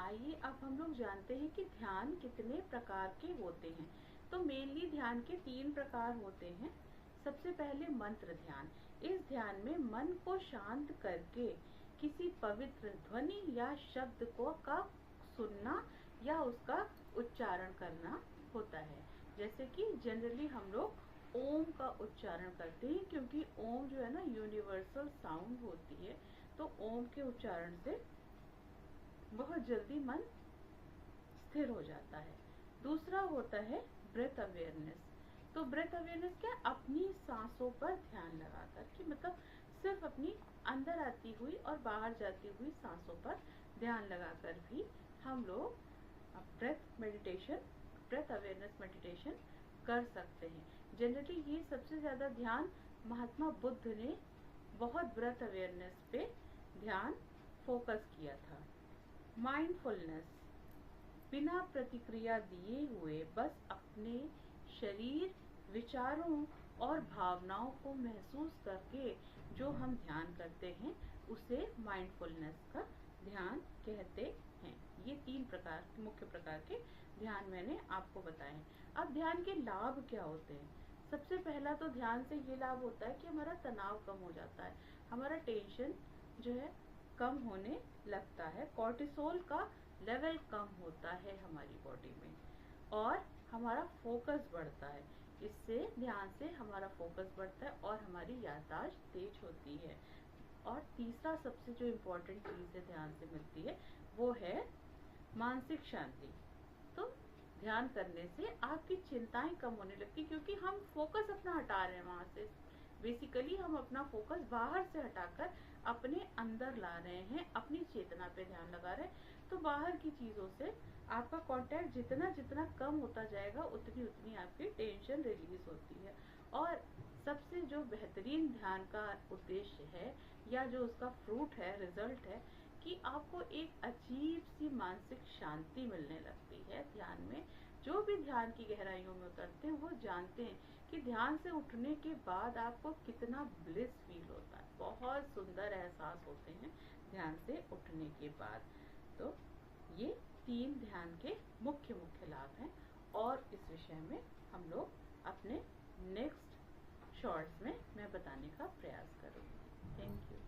आइए अब हम लोग जानते हैं कि ध्यान कितने प्रकार के होते हैं। तो मेनली ध्यान के 3 प्रकार होते हैं। सबसे पहले मंत्र ध्यान। इस ध्यान में मन को शांत करके किसी पवित्र ध्वनि या शब्द को का सुनना या उसका उच्चारण करना होता है। जैसे कि जनरली हम लोग ओम का उच्चारण करते हैं, क्योंकि ओम जो है ना यूनिवर्सल साउंड होती है। तो ओम के उच्चारण से बहुत जल्दी मन स्थिर हो जाता है। दूसरा होता है ब्रेथ अवेयरनेस। तो ब्रेथ अवेयरनेस क्या, अपनी सांसों पर ध्यान लगाकर, कि मतलब सिर्फ अपनी अंदर आती हुई और बाहर जाती हुई सांसों पर ध्यान लगाकर भी हम लोग ब्रेथ अवेयरनेस मेडिटेशन कर सकते हैं। जनरली ये सबसे ज्यादा ध्यान महात्मा बुद्ध ने बहुत ब्रेथ अवेयरनेस पे ध्यान फोकस किया था। माइंडफुलनेस, बिना प्रतिक्रिया दिए हुए बस अपने शरीर, विचारों और भावनाओं को महसूस करके जो हम ध्यान करते हैं उसे माइंडफुलनेस का ध्यान कहते हैं। ये 3 मुख्य प्रकार के ध्यान मैंने आपको बताए। अब ध्यान के लाभ क्या होते हैं? सबसे पहला तो ध्यान से ये लाभ होता है कि हमारा तनाव कम हो जाता है, हमारा टेंशन जो है कम होने लगता है, कॉर्टिसोल का लेवल कम होता है हमारी बॉडी में, और हमारा फोकस बढ़ता है। इससे ध्यान से हमारा फोकस बढ़ता है और हमारी याददाश्त तेज होती है। और तीसरा सबसे जो इम्पोर्टेंट चीज है ध्यान से मिलती है वो है मानसिक शांति। तो ध्यान करने से आपकी चिंताएं कम होने लगती, क्योंकि हम फोकस अपना हटा रहे हैं वहां से। बेसिकली हम अपना फोकस बाहर से हटाकर अपने अंदर ला रहे हैं, अपनी चेतना पे ध्यान लगा रहे हैं। तो बाहर की चीजों से आपका कांटेक्ट जितना जितना कम होता जाएगा उतनी उतनी आपकी टेंशन रिलीज होती है। और सबसे जो बेहतरीन ध्यान का उद्देश्य है या जो उसका फ्रूट है, रिजल्ट है, कि आपको एक अजीब सी मानसिक शांति मिलने लगती है ध्यान में। जो भी ध्यान की गहराइयों में उतरते हैं वो जानते हैं कि ध्यान से उठने के बाद आपको कितना ब्लिस फील होता है। बहुत सुंदर एहसास होते हैं ध्यान से उठने के बाद। तो ये 3 ध्यान के मुख्य लाभ हैं, और इस विषय में हम लोग अपने नेक्स्ट शॉर्ट्स में मैं बताने का प्रयास करूंगी। Thank you.